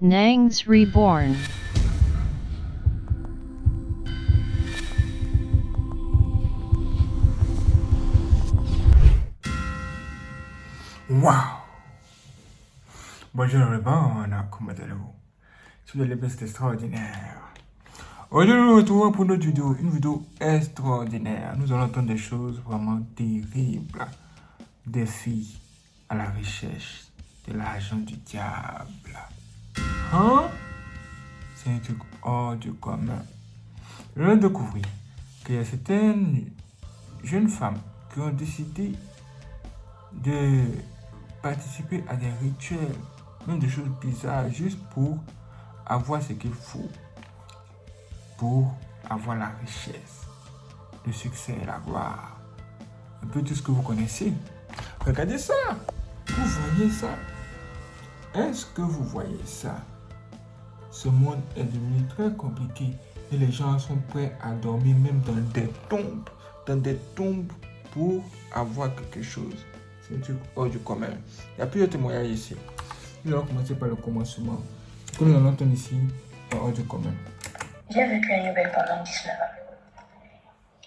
Nangs Reborn. Waouh! Bonjour les bons, comment allez-vous? Si vous allez bien, c'est extraordinaire. Aujourd'hui, nous nous retrouvons pour notre vidéo, une vidéo extraordinaire. Nous allons entendre des choses vraiment terribles. Des filles à la recherche de l'argent du diable. Hein? C'est un truc hors du commun. Nous allons découvrir qu'il y a certaines jeunes femmes qui ont décidé de participer à des rituels, même des choses bizarres, juste pour avoir ce qu'il faut, pour avoir la richesse, le succès, la gloire, un peu tout ce que vous connaissez. Regardez ça, vous voyez ça? Est-ce que vous voyez ça? Ce monde est devenu très compliqué et les gens sont prêts à dormir même dans des tombes pour avoir quelque chose. C'est un truc hors du commun. Il y a plusieurs témoignages ici. Nous allons commencer par le commencement. Ce que nous allons entendre ici est hors du commun. J'ai vécu à Newell pendant 19 ans.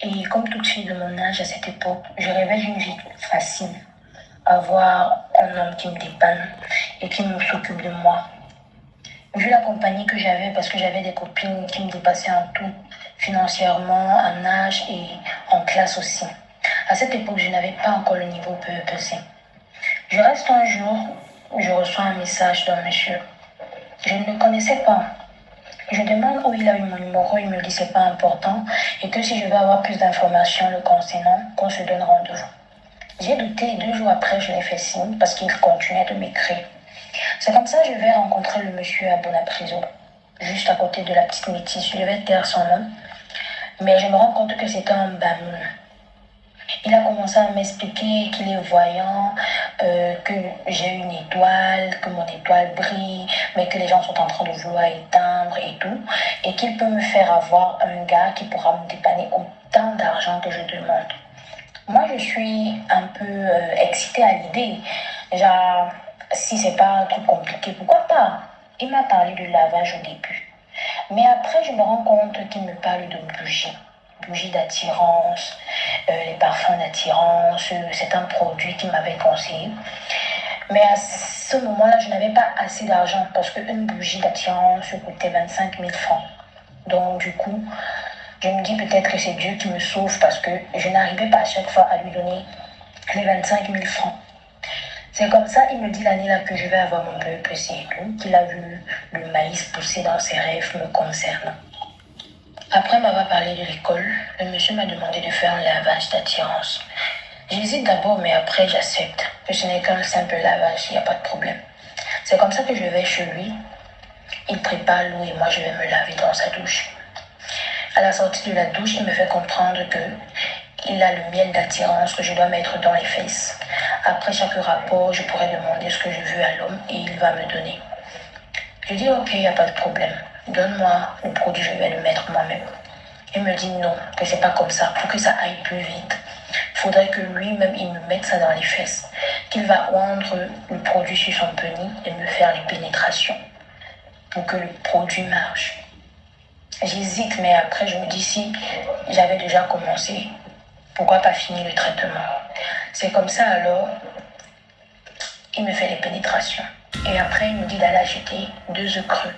Et comme toute fille de mon âge à cette époque, je rêvais d'une vie facile. Avoir un homme qui me dépanne et qui s'occupe de moi. Vu la compagnie que j'avais, parce que j'avais des copines qui me dépassaient en tout, financièrement, en âge et en classe aussi. À cette époque, je n'avais pas encore le niveau PEPC. Je reste un jour où je reçois un message d'un monsieur. Je ne le connaissais pas. Je demande où il a eu mon numéro, il me dit c'est pas important et que si je veux avoir plus d'informations le concernant, qu'on se donne rendez-vous. J'ai douté et 2 jours après, je l'ai fait signe parce qu'il continuait de m'écrire. C'est comme ça que je vais rencontrer le monsieur à Bonapriso, juste à côté de la petite métisse. Je devais taire son nom, mais je me rends compte que c'était un bamoun. Il a commencé à m'expliquer qu'il est voyant, que j'ai une étoile, que mon étoile brille, mais que les gens sont en train de vouloir éteindre et tout, et qu'il peut me faire avoir un gars qui pourra me dépanner autant d'argent que je demande. Moi, je suis un peu excitée à l'idée. Genre, si c'est pas un truc compliqué, pourquoi pas? Il m'a parlé de lavage au début. Mais après, je me rends compte qu'il me parle de bougies. Bougies d'attirance, les parfums d'attirance, c'est un produit qu'il m'avait conseillé. Mais à ce moment-là, je n'avais pas assez d'argent parce qu'une bougie d'attirance coûtait 25 000 francs. Donc, du coup, je me dis peut-être que c'est Dieu qui me sauve parce que je n'arrivais pas à chaque fois à lui donner les 25 000 francs. C'est comme ça, il me dit l'année là que je vais avoir mon PEPC et tout, qu'il a vu le maïs pousser dans ses rêves me concernant. Après m'avoir parlé de l'école, le monsieur m'a demandé de faire un lavage d'attirance. J'hésite d'abord, mais après j'accepte que ce n'est qu'un simple lavage, il n'y a pas de problème. C'est comme ça que je vais chez lui. Il prépare l'eau et moi je vais me laver dans sa douche. À la sortie de la douche, il me fait comprendre qu'il a le miel d'attirance que je dois mettre dans les fesses. Après chaque rapport, je pourrais demander ce que je veux à l'homme et il va me donner. Je dis ok, il n'y a pas de problème. Donne-moi le produit, je vais le mettre moi-même. Il me dit non, que c'est pas comme ça. Pour que ça aille plus vite, il faudrait que lui-même il me mette ça dans les fesses. Qu'il va rendre le produit sur son pénis et me faire les pénétrations pour que le produit marche. J'hésite, mais après je me dis si j'avais déjà commencé, pourquoi pas finir le traitement? C'est comme ça alors, il me fait les pénétrations. Et après il me dit d'aller acheter 2 œufs crus.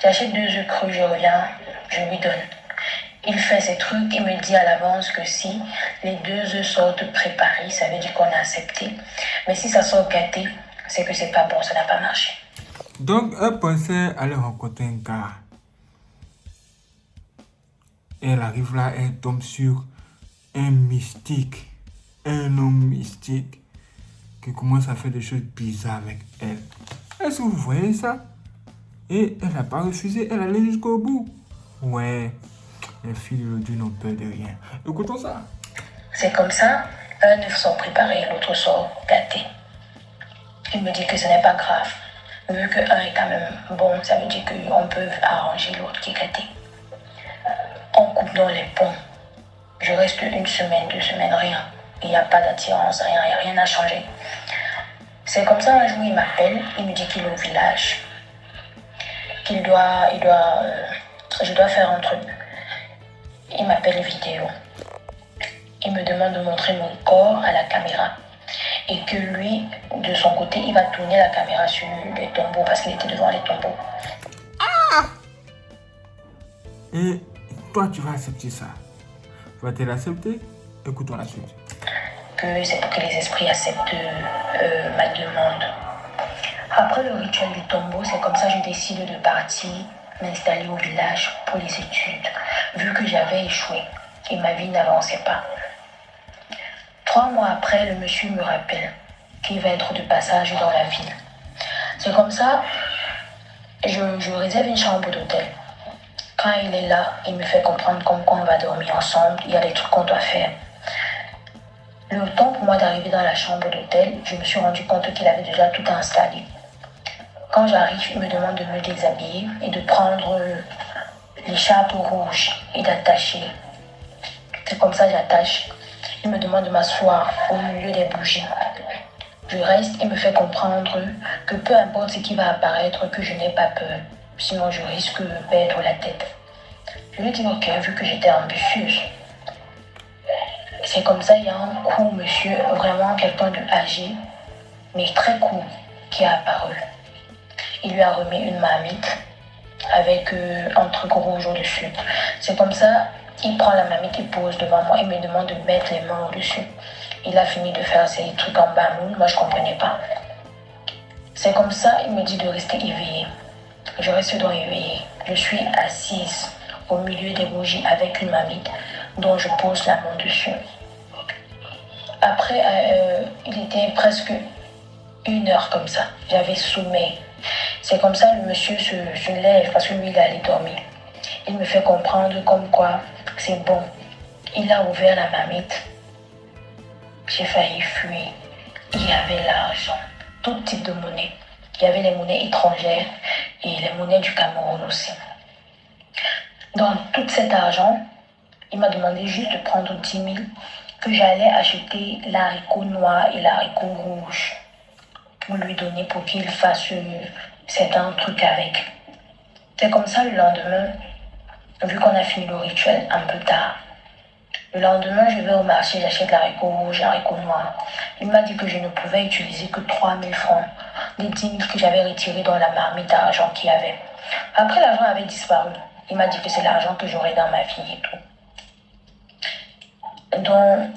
J'achète 2 œufs crus, je reviens, je lui donne. Il fait ses trucs, il me dit à l'avance que si les 2 œufs sortent préparés, ça veut dire qu'on a accepté. Mais si ça sort gâté, c'est que c'est pas bon, ça n'a pas marché. Donc, elle pensait aller rencontrer un gars. Et elle arrive là, elle tombe sur un mystique, un homme mystique qui commence à faire des choses bizarres avec elle. Est-ce que vous voyez ça? Et elle n'a pas refusé, elle allait jusqu'au bout. Ouais, les filles d'aujourd'hui n'ont peur de rien. Écoutons ça. C'est comme ça, un œuf sort préparé, l'autre sort gâté. Il me dit que ce n'est pas grave. Vu que un est quand même bon, ça veut dire qu'on peut arranger l'autre qui est gâté. On coupe dans les ponts. Je reste 1 semaine, 2 semaines, rien. Il n'y a pas d'attirance, rien, il n'y a rien à changer. C'est comme ça, un jour, il m'appelle, il me dit qu'il est au village. je dois faire un truc. Il m'appelle vidéo. Il me demande de montrer mon corps à la caméra. Et que lui, de son côté, il va tourner la caméra sur les tombeaux parce qu'il était devant les tombeaux. Et toi, tu vas accepter ça. Va-t-elle accepter? Écoutons la suite. Que c'est pour que les esprits acceptent ma demande. Après le rituel du tombeau, c'est comme ça que je décide de partir, m'installer au village pour les études, vu que j'avais échoué et ma vie n'avançait pas. 3 mois après, le monsieur me rappelle qu'il va être de passage dans la ville. C'est comme ça, je réserve une chambre d'hôtel. Quand il est là, il me fait comprendre comme qu'on va dormir ensemble, il y a des trucs qu'on doit faire. Le temps pour moi d'arriver dans la chambre d'hôtel, je me suis rendu compte qu'il avait déjà tout installé. Quand j'arrive, il me demande de me déshabiller et de prendre l'écharpe rouge et d'attacher. C'est comme ça que j'attache. Il me demande de m'asseoir au milieu des bougies. Je reste et me fait comprendre que peu importe ce qui va apparaître, que je n'ai pas peur. Sinon, je risque de perdre la tête. Je lui dis ok, vu que j'étais ambitieuse. C'est comme ça, il y a un court monsieur, vraiment quelqu'un de âgé, mais très court, qui a apparu. Il lui a remis une marmite avec un truc rouge au-dessus. C'est comme ça, il prend la marmite et pose devant moi et me demande de mettre les mains au-dessus. Il a fini de faire ces trucs en bambou, moi je ne comprenais pas. C'est comme ça, il me dit de rester éveillé. Je reste donc éveillée. Je suis assise au milieu des bougies avec une marmite dont je pose la main dessus. Après, il était presque 1 heure comme ça. J'avais sommeil. C'est comme ça, le monsieur se lève parce que lui, il allait dormir. Il me fait comprendre comme quoi c'est bon. Il a ouvert la marmite. J'ai failli fuir. Il y avait l'argent, tout type de monnaie. Il y avait les monnaies étrangères et les monnaies du Cameroun aussi. Dans tout cet argent, il m'a demandé juste de prendre 10 000 que j'allais acheter l'haricot noir et l'haricot rouge pour lui donner pour qu'il fasse certains trucs avec. C'est comme ça le lendemain, vu qu'on a fini le rituel un peu tard. Le lendemain, je vais au marché, j'achète l'haricot rouge, l'haricot noir. Il m'a dit que je ne pouvais utiliser que 3 000 francs des 10 000 que j'avais retirés dans la marmite d'argent qu'il y avait. Après, l'argent avait disparu. Il m'a dit que c'est l'argent que j'aurais dans ma vie et tout. Donc,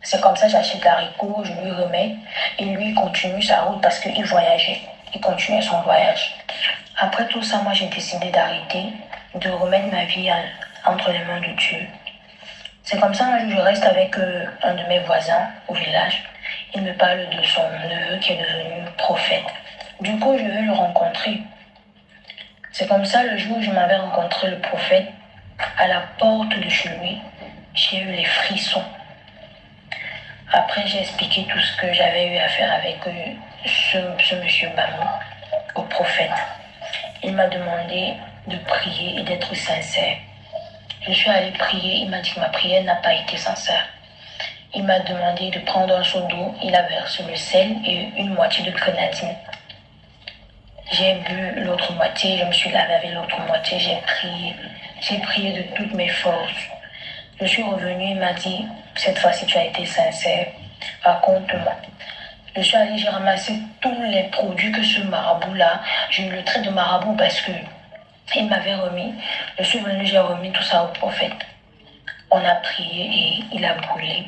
c'est comme ça, j'achète l'haricot, je lui remets et lui continue sa route parce qu'il voyageait. Il continuait son voyage. Après tout ça, moi, j'ai décidé d'arrêter, de remettre ma vie entre les mains de Dieu. C'est comme ça, un jour, je reste avec un de mes voisins au village. Il me parle de son neveu qui est devenu prophète. Du coup, je veux le rencontrer. C'est comme ça, le jour où je m'avais rencontré le prophète, à la porte de chez lui, j'ai eu les frissons. Après, j'ai expliqué tout ce que j'avais eu à faire avec ce monsieur Bamou, au prophète. Il m'a demandé de prier et d'être sincère. Je suis allée prier, il m'a dit que ma prière n'a pas été sincère. Il m'a demandé de prendre un seau d'eau, il a versé le sel et une moitié de grenadine. J'ai bu l'autre moitié, je me suis lavé avec l'autre moitié, j'ai prié de toutes mes forces. Je suis revenue, il m'a dit, cette fois-ci tu as été sincère, raconte-moi. Je suis allée, j'ai ramassé tous les produits que ce marabout-là, j'ai eu le trait de marabout parce que il m'avait remis. Je suis venue, j'ai remis tout ça au prophète. On a prié et il a brûlé.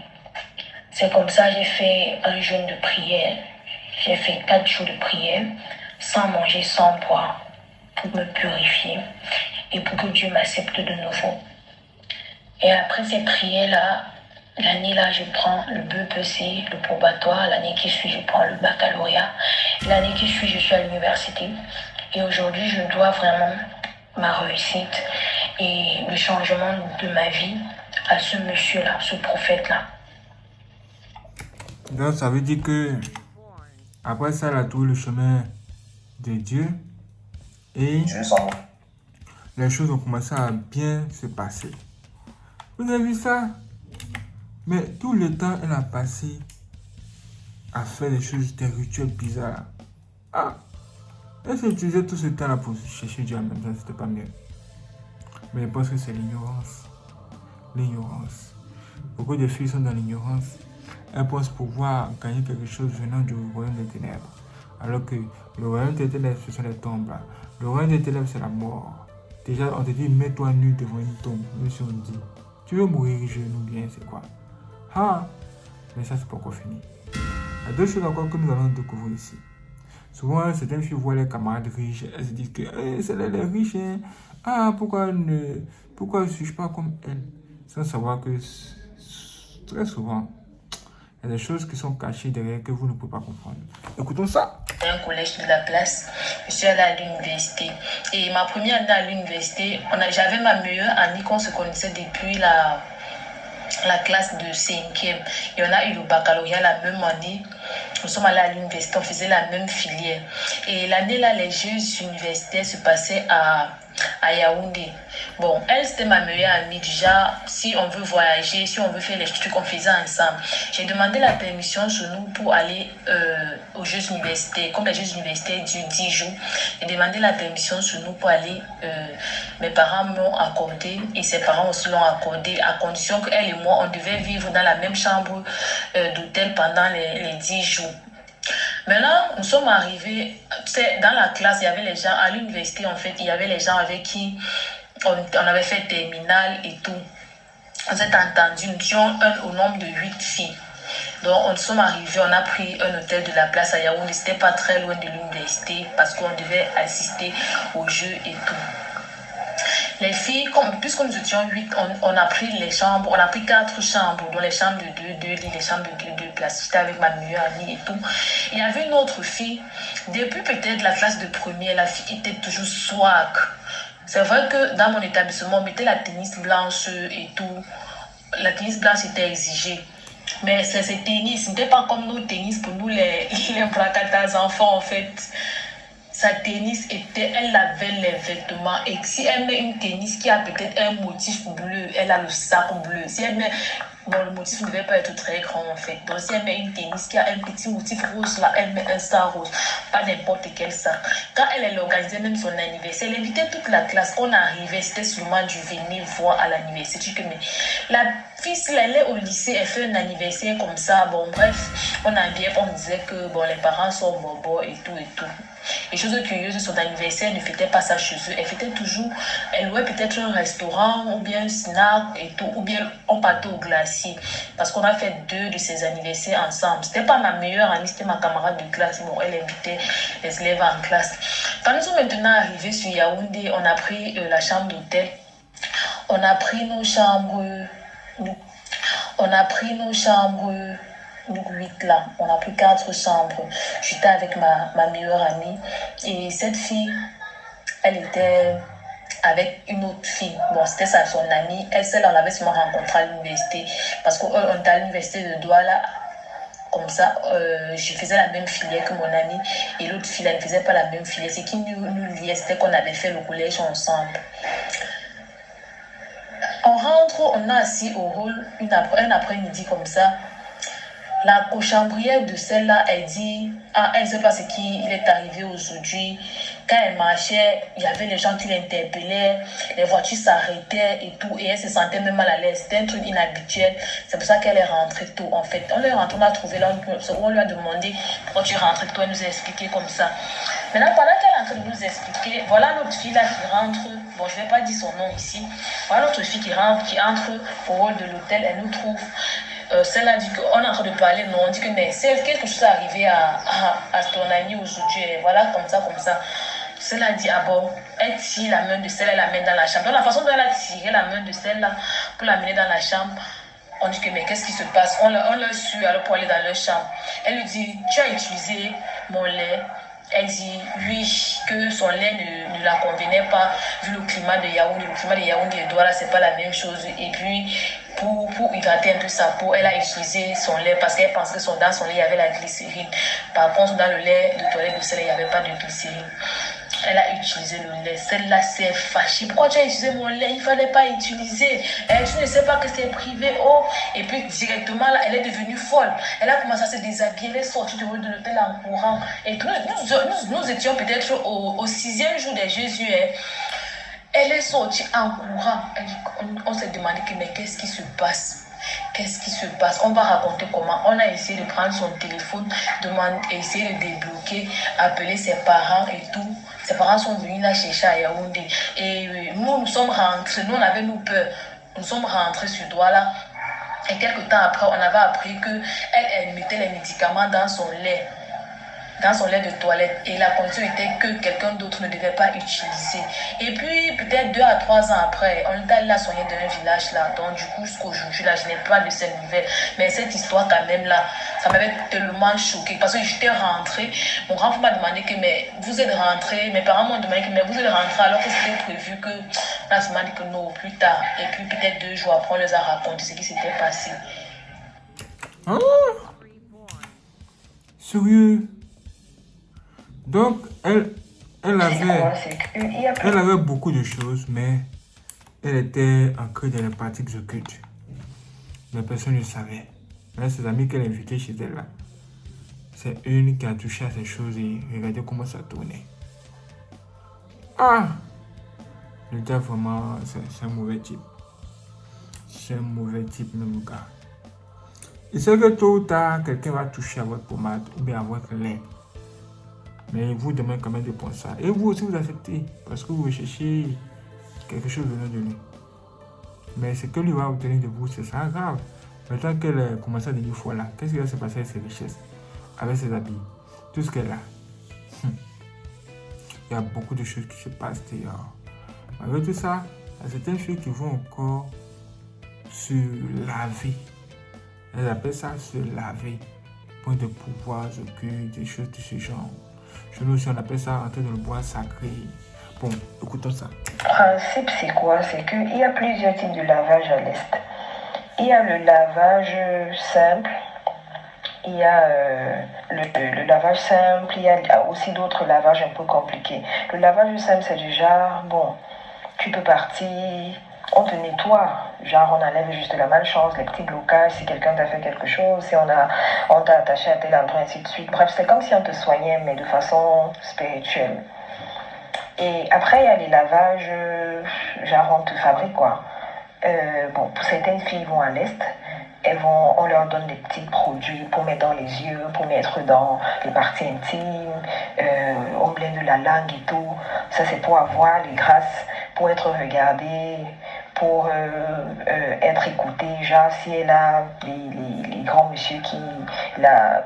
C'est comme ça, j'ai fait un jeûne de prière. J'ai fait 4 jours de prière, sans manger, sans boire, pour me purifier et pour que Dieu m'accepte de nouveau. Et après ces prières-là, l'année-là, je prends le BEPC, le probatoire. L'année qui suit, je prends le baccalauréat. L'année qui suit, je suis à l'université. Et aujourd'hui, je dois vraiment ma réussite et le changement de ma vie à ce monsieur-là, ce prophète-là. Donc, ça veut dire que après ça, elle a trouvé le chemin de Dieu et les choses ont commencé à bien se passer. Vous avez vu ça? Mais tout le temps, elle a passé à faire des choses, des rituels bizarres. Ah! Elle s'est utilisé tout ce temps-là pour chercher Dieu en même temps, c'était pas mieux. Mais je pense que c'est l'ignorance. L'ignorance. Beaucoup de filles sont dans l'ignorance. Elles pensent pouvoir gagner quelque chose venant du royaume des ténèbres. Alors que le royaume des ténèbres, ce sont les tombes. Le royaume des ténèbres, c'est la mort. Déjà, on te dit, mets-toi nu devant une tombe. Même si on dit, tu veux mourir genou bien, c'est quoi? Ah, mais ça, c'est pas encore fini. Il y a deux choses encore que nous allons découvrir ici. Souvent, certaines filles voient les camarades riches, elles se disent que c'est les riches. Hein. Ah, pourquoi ne suis-je pas comme elle? Sans savoir que très souvent, il y a des choses qui sont cachées derrière que vous ne pouvez pas comprendre. Écoutons ça. Un collège de la classe, je suis allée à l'université. Et ma première année à l'université, j'avais ma meilleure amie qu'on se connaissait depuis la classe de 5e. Et on a eu le baccalauréat la même année. Nous sommes allés à l'université, on faisait la même filière. Et l'année là, les Jeux universitaires se passaient à Yaoundé. Bon, elle, c'était ma meilleure amie. Déjà, si on veut voyager, si on veut faire les trucs, on faisait ensemble. J'ai demandé la permission sur nous pour aller aux Jeux universitaires. Comme les Jeux universitaires durent 10 jours, j'ai demandé la permission sur nous pour aller. Mes parents m'ont accordé et ses parents aussi l'ont accordé, à condition qu'elle et moi, on devait vivre dans la même chambre d'hôtel pendant les 10 jours. Maintenant, nous sommes arrivés, dans la classe, il y avait les gens, à l'université en fait, il y avait les gens avec qui on avait fait terminale et tout. On s'est entendu, nous étions au nombre de 8 filles. Donc, nous sommes arrivés, on a pris un hôtel de la place à Yaoundé, c'était pas très loin de l'université parce qu'on devait assister aux jeux et tout. Les filles, puisque nous étions 8, on a pris les chambres, on a pris 4 chambres, dont les chambres de 2 lits, les chambres de 2 places. J'étais avec ma meilleure amie et tout. Il y avait une autre fille, depuis peut-être la classe de première, la fille était toujours swag. C'est vrai que dans mon établissement, on mettait la tennis blanche et tout. La tennis blanche était exigée. Mais c'est ces tennis, ce n'était pas comme nos tennis pour nous, les bracataires enfants en fait. Sa tennis était, elle avait les vêtements et si elle met une tennis qui a peut-être un motif bleu, elle a le sac bleu. Si elle met, bon, le motif ne devait pas être très grand en fait. Donc si elle met une tennis qui a un petit motif rose là, elle met un sac rose, pas n'importe quel sac. Quand elle organisait même son anniversaire, elle invitait toute la classe. On arrivait, c'était seulement du venir voir à l'anniversaire. Tu dis que mais la fille, si elle est au lycée, elle fait un anniversaire comme ça. Bon bref, on disait que bon les parents sont bobos et tout et tout. Et chose curieuse, son anniversaire ne fêtait pas ça chez eux. Elle fêtait toujours, elle louait peut-être un restaurant ou bien un snack et tout, ou bien on partait au glacier. Parce qu'on a fait 2 de ses anniversaires ensemble. C'était pas ma meilleure amie, c'était ma camarade de classe. Bon, elle invitait les élèves en classe. Quand nous sommes maintenant arrivés sur Yaoundé, on a pris la chambre d'hôtel. On a pris nos chambres. Nous 8 là, on a pris 4 chambres. J'étais avec ma meilleure amie. Et cette fille, elle était avec une autre fille. Bon, c'était ça, son amie. Elle, on l'avait seulement rencontrée à l'université. Parce qu'on était à l'université de Douala. Comme ça, je faisais la même filière que mon amie. Et l'autre fille, elle ne faisait pas la même filière. Ce qui nous liait, c'était qu'on avait fait le collège ensemble. On rentre, on a assis au hall un après-midi comme ça. La cochambrière de celle-là, elle dit, elle ne sait pas ce qui est arrivé aujourd'hui. Quand elle marchait, il y avait les gens qui l'interpellaient, les voitures s'arrêtaient et tout, et elle se sentait même mal à l'aise. C'était un truc inhabituel. C'est pour ça qu'elle est rentrée tôt, en fait. On est rentré, on a trouvé là, on lui a demandé pourquoi tu es rentrée tôt, elle nous a expliqué comme ça. Maintenant, pendant qu'elle est en train de nous expliquer, voilà notre fille là qui rentre. Bon, je ne vais pas dire son nom ici. Voilà notre fille qui entre au hall de l'hôtel, elle nous trouve. Celle-là dit qu'on est en train de parler, non, on dit que mais c'est quelque chose est arrivé à ton ami aujourd'hui, voilà, comme ça. Celle-là dit, ah bon, elle tire la main de celle-là, elle l'amène dans la chambre. Donc la façon dont elle a tiré la main de celle-là pour l'amener dans la chambre, on dit que mais qu'est-ce qui se passe? On l'a su alors pour aller dans leur chambre. Elle lui dit, tu as utilisé mon lait. Elle dit oui, que son lait ne la convenait pas vu le climat de Yaoundé. Le climat de Yaoundé et Douala, c'est pas la même chose. Et puis, pour hydrater un peu sa peau, elle a utilisé son lait parce qu'elle pensait que dans son lait, il y avait la glycérine. Par contre, dans le lait de toilette de celle, il n'y avait pas de glycérine. Elle a utilisé le lait. Celle-là s'est fâchée. Pourquoi tu as utilisé mon lait? Il ne fallait pas utiliser. Tu ne sais pas que c'est privé. Oh. Et puis directement, là, elle est devenue folle. Elle a commencé à se déshabiller. Elle est sortie de l'hôtel en courant. Et nous étions peut-être au 6e jour de Jésus. Elle est sortie en courant. On s'est demandé mais qu'est-ce qui se passe? Qu'est-ce qui se passe? On va raconter comment. On a essayé de prendre son téléphone, essayer de débloquer, appeler ses parents et tout. Ses parents sont venus la chercher à Yaoundé. Et nous sommes rentrés. Nous, on avait nous peur. Nous sommes rentrés sur Douala. Et quelques temps après, on avait appris qu'elle mettait les médicaments dans son lait de toilette, et la condition était que quelqu'un d'autre ne devait pas utiliser. Et puis peut-être 2 à 3 ans après, on est allé la soigner dans un village là, donc du coup jusqu'aujourd'hui là, je n'ai pas de ces nouvelles, mais cette histoire quand même là, ça m'avait tellement choquée, parce que j'étais rentrée, mon grand frère m'a demandé que mais vous êtes rentrée, mes parents m'ont demandé que mais vous êtes rentrée alors que c'était prévu que, là je m'a dit que non, plus tard, et puis peut-être 2 jours après on les a raconté ce qui s'était passé. Ah, sérieux? Donc, elle avait beaucoup de choses, mais elle était ancrée dans les pratiques occultes. Mais personne ne savait. Mais ses amis qu'elle invitait chez elle, là, c'est une qui a touché à ces choses et regardez comment ça tournait. Ah! Le gars, vraiment, c'est un mauvais type. C'est un mauvais type, même gars. Il sait que tôt ou tard, quelqu'un va toucher à votre pommade ou bien à votre lait. Mais il vous demande quand même de prendre ça. Et vous aussi, vous acceptez. Parce que vous recherchez quelque chose venant de lui. Mais ce que lui va obtenir de vous, c'est ça grave. Maintenant qu'elle commence à devenir folle là, qu'est-ce qui va se passer avec ses richesses, avec ses habits, tout ce qu'elle a? Il y a beaucoup de choses qui se passent d'ailleurs. Malgré tout ça, il y a certaines filles qui vont encore se laver. Elles appellent ça se laver. Pour des pouvoirs occultes, des choses de ce genre. Chez nous aussi, on appelle ça entrer dans le bois sacré. Bon, écoutons ça. Le principe, c'est quoi? C'est qu'il y a plusieurs types de lavage à l'Est. Il y a le lavage simple, il y a le lavage simple, il y a aussi d'autres lavages un peu compliqués. Le lavage simple, c'est du genre, bon, tu peux partir, on te nettoie, genre on enlève juste la malchance, les petits blocages, si quelqu'un t'a fait quelque chose, si on t'a attaché à tel endroit, ainsi de suite. Bref, c'est comme si on te soignait, mais de façon spirituelle. Et après, il y a les lavages, genre on te fabrique quoi. Bon, pour certaines filles vont à l'Est, on leur donne des petits produits pour mettre dans les yeux, pour mettre dans les parties intimes, on blende la langue et tout. Ça, c'est pour avoir les grâces, pour être regardée, pour être écoutée. Genre, si elle a les grands messieurs qui la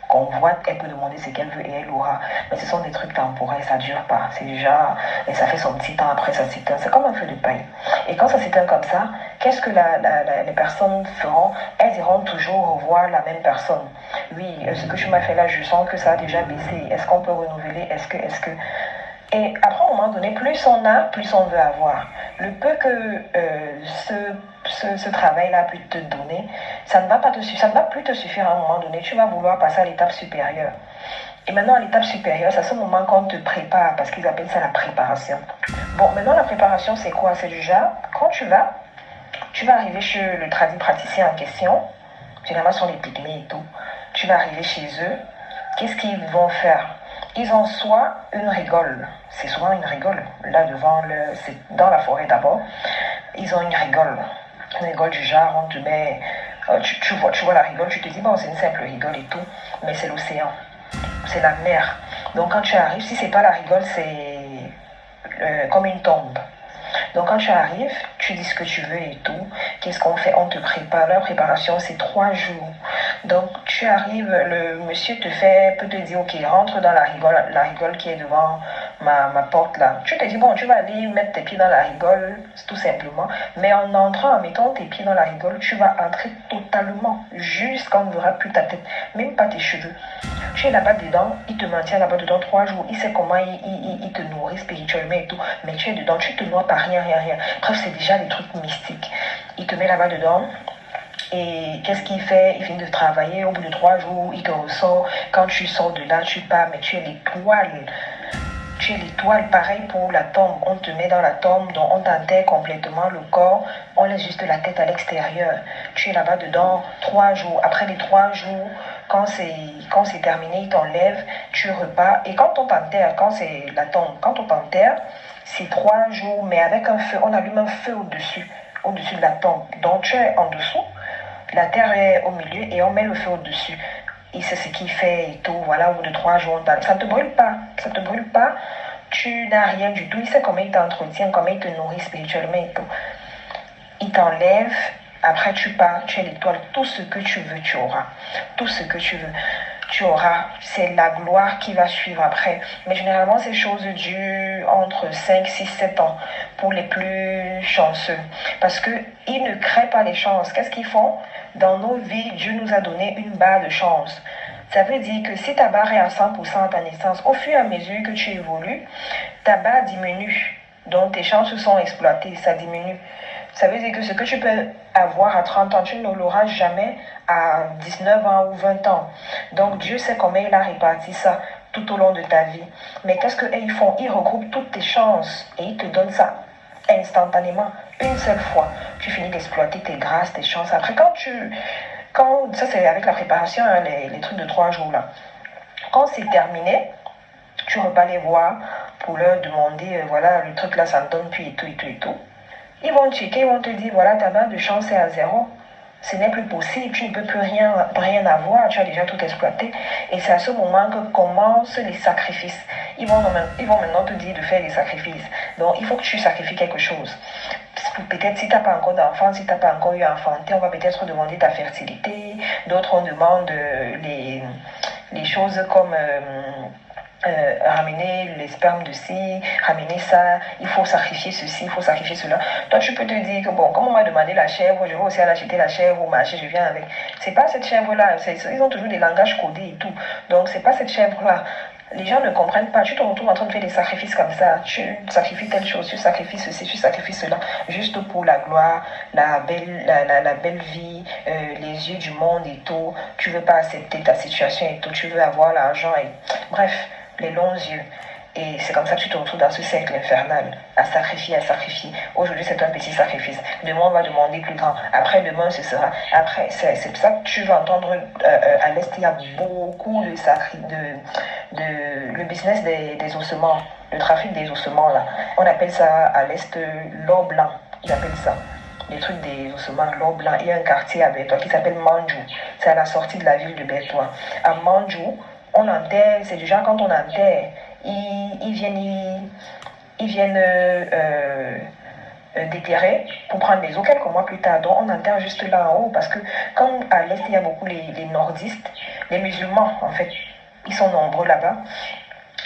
convoite, elle peut demander ce qu'elle veut et elle aura. Mais ce sont des trucs temporaires, ça ne dure pas. C'est déjà, et ça fait son petit temps, après ça s'éteint. C'est comme un feu de paille. Et quand ça s'éteint comme ça, qu'est-ce que les personnes feront? Elles iront toujours revoir la même personne. Oui, ce que tu m'as fait là, je sens que ça a déjà baissé. Est-ce qu'on peut renouveler? Est-ce que... Et après, à un moment donné, plus on a, plus on veut avoir. Le peu que ce travail-là peut te donner, ça ne va plus te suffire à un moment donné. Tu vas vouloir passer à l'étape supérieure. Et maintenant, à l'étape supérieure, c'est à ce moment qu'on te prépare, parce qu'ils appellent ça la préparation. Bon, maintenant, la préparation, c'est quoi? C'est du genre, quand tu vas arriver chez le praticien en question, généralement, ce sont les pygmées et tout. Tu vas arriver chez eux, qu'est-ce qu'ils vont faire? Ils ont soit une rigole, c'est souvent une rigole, là devant c'est dans la forêt d'abord, ils ont une rigole du genre, on te met, tu vois la rigole, tu te dis bon c'est une simple rigole et tout, mais c'est l'océan, c'est la mer. Donc quand tu arrives, si c'est pas la rigole, c'est comme une tombe. Donc quand tu arrives, tu dis ce que tu veux et tout. Qu'est-ce qu'on fait? On te prépare. La préparation, c'est 3 jours. Donc tu arrives, le monsieur peut te dire, ok, rentre dans la rigole qui est devant ma porte là. Tu te dis, bon, tu vas aller mettre tes pieds dans la rigole, tout simplement. Mais en entrant, en mettant tes pieds dans la rigole, tu vas entrer totalement, jusqu'on ne verra plus ta tête, même pas tes cheveux. Tu es là-bas dedans, il te maintient là-bas dedans 3 jours, il sait comment il te nourrit spirituellement et tout, mais tu es dedans, tu te noies par rien. Bref, c'est déjà des trucs mystiques. Il te met là-bas dedans. Et qu'est-ce qu'il fait? Il finit de travailler, au bout de 3 jours, il te ressort. Quand tu sors de là, tu pars, mais tu es les poils. Tu es l'étoile, pareil pour la tombe. On te met dans la tombe, donc on t'enterre complètement le corps, on laisse juste la tête à l'extérieur. Tu es là-bas dedans 3 jours. Après les 3 jours, quand c'est terminé, ils t'enlèvent, tu repars. Et quand on t'enterre, quand c'est la tombe, quand on t'enterre, c'est 3 jours, mais avec un feu, on allume un feu au-dessus de la tombe. Donc tu es en dessous, la terre est au milieu et on met le feu au-dessus. Et c'est ce qui fait et tout. Voilà, au bout de 3 jours, ça ne te brûle pas. Ça ne te brûle pas. Tu n'as rien du tout. Il sait comment il t'entretient, comment il te nourrit spirituellement et tout. Il t'enlève. Après, tu pars. Tu es l'étoile. Tout ce que tu veux, tu auras. Tout ce que tu veux, tu auras. C'est la gloire qui va suivre après. Mais généralement, ces choses durent entre 5, 6, 7 ans pour les plus chanceux. Parce qu'ils ne créent pas les chances. Qu'est-ce qu'ils font? Dans nos vies, Dieu nous a donné une barre de chance. Ça veut dire que si ta barre est à 100% à ta naissance, au fur et à mesure que tu évolues, ta barre diminue. Donc tes chances sont exploitées, ça diminue. Ça veut dire que ce que tu peux avoir à 30 ans, tu ne l'auras jamais à 19 ans ou 20 ans. Donc Dieu sait comment il a réparti ça tout au long de ta vie. Mais qu'est-ce qu'ils font? Ils regroupent toutes tes chances et ils te donnent ça instantanément, une seule fois. Tu finis d'exploiter tes grâces, tes chances. Après, ça c'est avec la préparation, hein, les trucs de 3 jours là. Quand c'est terminé, tu repars les voir pour leur demander, voilà, le truc là, ça me donne plus et tout, et tout, et tout. Ils vont checker, ils vont te dire, voilà, ta barre de chance est à 0. Ce n'est plus possible, tu ne peux plus rien avoir, tu as déjà tout exploité. Et c'est à ce moment que commencent les sacrifices. Ils vont maintenant te dire de faire des sacrifices. Donc, il faut que tu sacrifies quelque chose. Peut-être si tu n'as pas encore d'enfant, si tu n'as pas encore eu enfanté, on va peut-être demander ta fertilité. D'autres, on demande les choses comme ramener les spermes de ci, ramener ça, il faut sacrifier ceci, il faut sacrifier cela. Toi, tu peux te dire que bon, comme on m'a demandé la chèvre, je vais aussi aller acheter la chèvre au marché, je viens avec. C'est pas cette chèvre-là, ils ont toujours des langages codés et tout. Donc, c'est pas cette chèvre-là. Les gens ne comprennent pas. Tu te retrouves en train de faire des sacrifices comme ça. Tu sacrifies telle chose, tu sacrifies ceci, tu sacrifies cela, juste pour la gloire, la belle vie, les yeux du monde et tout. Tu veux pas accepter ta situation et tout. Tu veux avoir l'argent et bref, les longs yeux. Et c'est comme ça que tu te retrouves dans ce cercle infernal, à sacrifier, à sacrifier. Aujourd'hui, c'est un petit sacrifice. Demain, on va demander plus grand. Après, demain, ce sera. Après, c'est pour ça que tu vas entendre à l'Est, il y a beaucoup le business des ossements, le trafic des ossements, là. On appelle ça à l'Est l'or blanc. Ils appellent ça. Les trucs des ossements, l'or blanc. Il y a un quartier à Bertois qui s'appelle Manjou. C'est à la sortie de la ville de Bertois. À Manjou, on enterre, c'est déjà quand on enterre, ils viennent déterrer pour prendre les eaux quelques mois plus tard. Donc on enterre juste là en haut parce que comme à l'Est il y a beaucoup les nordistes, les musulmans en fait, ils sont nombreux là-bas.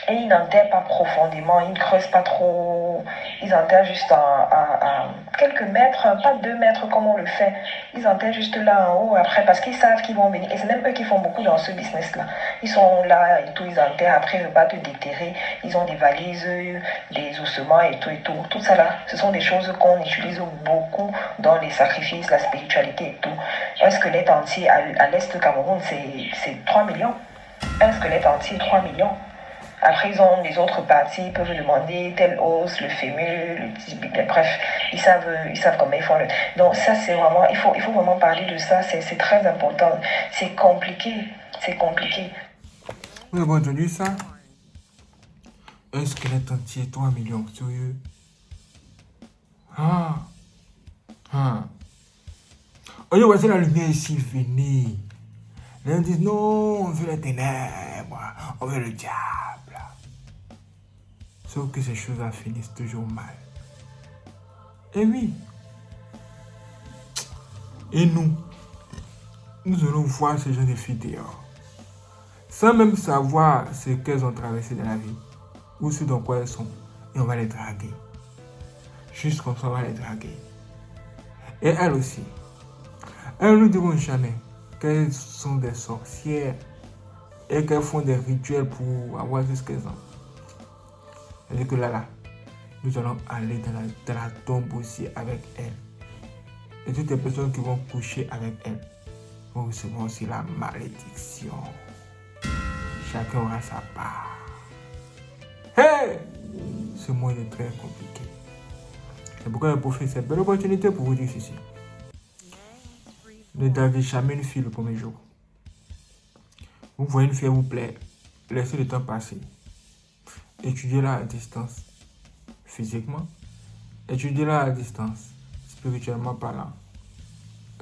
Et ils n'enterrent pas profondément, ils ne creusent pas trop, ils enterrent juste à quelques mètres, pas 2 mètres comme on le fait. Ils enterrent juste là en haut après parce qu'ils savent qu'ils vont venir. Et c'est même eux qui font beaucoup dans ce business-là. Ils sont là et tout, ils enterrent, après ils repartent déterrer. Ils ont des valises, des ossements et tout et tout. Tout ça là, ce sont des choses qu'on utilise beaucoup dans les sacrifices, la spiritualité et tout. Un squelette entier à l'est du Cameroun, c'est 3 millions. Un squelette entier, 3 millions. Après, ils ont les autres parties, ils peuvent demander tel os, le fémur, le tibia, bref, ils savent comment ils font. Donc ça, c'est vraiment, il faut vraiment parler de ça, c'est très important. C'est compliqué, c'est compliqué. Vous avez entendu ça? Un squelette entier, 3 millions, sérieux? On voit la lumière ici, venez. Les gens disent non, on veut les ténèbres, on veut le diable. Sauf que ces choses-là finissent toujours mal. Et oui. Et nous allons voir ces gens de filles dehors. Sans même savoir ce qu'elles ont traversé dans la vie. Ou ce dans quoi elles sont. Et on va les draguer. Juste comme ça, on va les draguer. Et elles aussi. Elles ne nous diront jamais qu'elles sont des sorcières et qu'elles font des rituels pour avoir ce qu'elles ont. C'est-à-dire que là, nous allons aller dans la tombe aussi avec elles. Et toutes les personnes qui vont coucher avec elles vont recevoir aussi la malédiction. Chacun aura sa part. Hey! ce monde est très compliqué. C'est pourquoi je profite de cette belle opportunité pour vous dire ceci. Ne draguez jamais une fille le premier jour. Vous voyez une fille vous plaît, laissez le temps passer. Étudiez-la à distance, physiquement. Étudiez-la à distance, spirituellement parlant,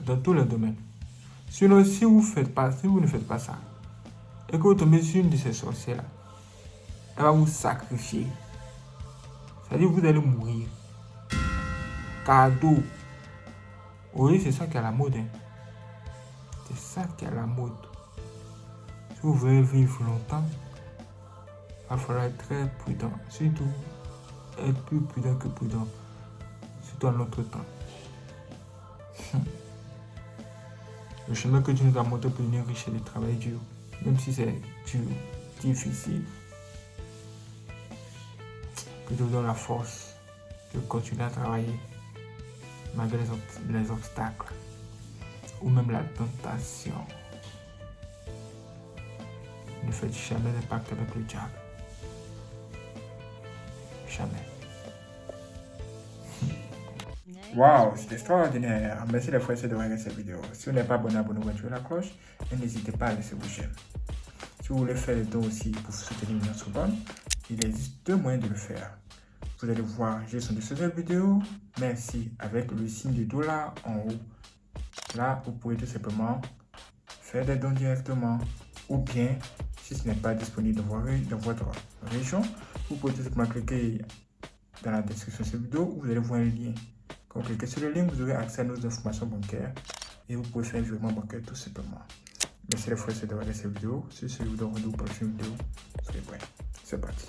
dans tous les domaines. Sinon, si vous ne faites pas ça, et que vous tombez sur une de ces sorcières-là, elle va vous sacrifier. C'est-à-dire que vous allez mourir. Cadeau. Oui, c'est ça qui est à la mode. Hein. C'est ça qui est à la mode. Si vous voulez vivre longtemps, il va falloir être très prudent. Surtout, être plus prudent que prudent. Surtout en notre temps. Le chemin que Dieu nous a montré pour devenir riche, c'est de travailler dur. Même si c'est dur, difficile. Que Dieu vous donne la force de continuer à travailler malgré les obstacles ou même la tentation. Ne faites jamais des pactes avec le diable. Jamais. Waouh, c'est extraordinaire. Merci les frères de regarder cette vidéo. Si vous n'êtes pas abonné, abonnez-vous, activez la cloche et n'hésitez pas à laisser vos j'aime. Si vous voulez faire le don aussi pour soutenir notre bonne, il existe deux moyens de le faire. Vous allez voir, j'ai son de cette vidéo. Merci avec le signe du dollar en haut. Là, vous pouvez tout simplement faire des dons directement. Ou bien, si ce n'est pas disponible dans votre région, vous pouvez tout simplement cliquer dans la description de cette vidéo où vous allez voir un lien. Quand vous cliquez sur le lien, vous aurez accès à nos informations bancaires et vous pouvez faire un virement bancaire tout simplement. Merci les frères de regarder cette vidéo. Si vous vous donne rendez-vous pour la prochaine vidéo, soyez prêts. C'est parti.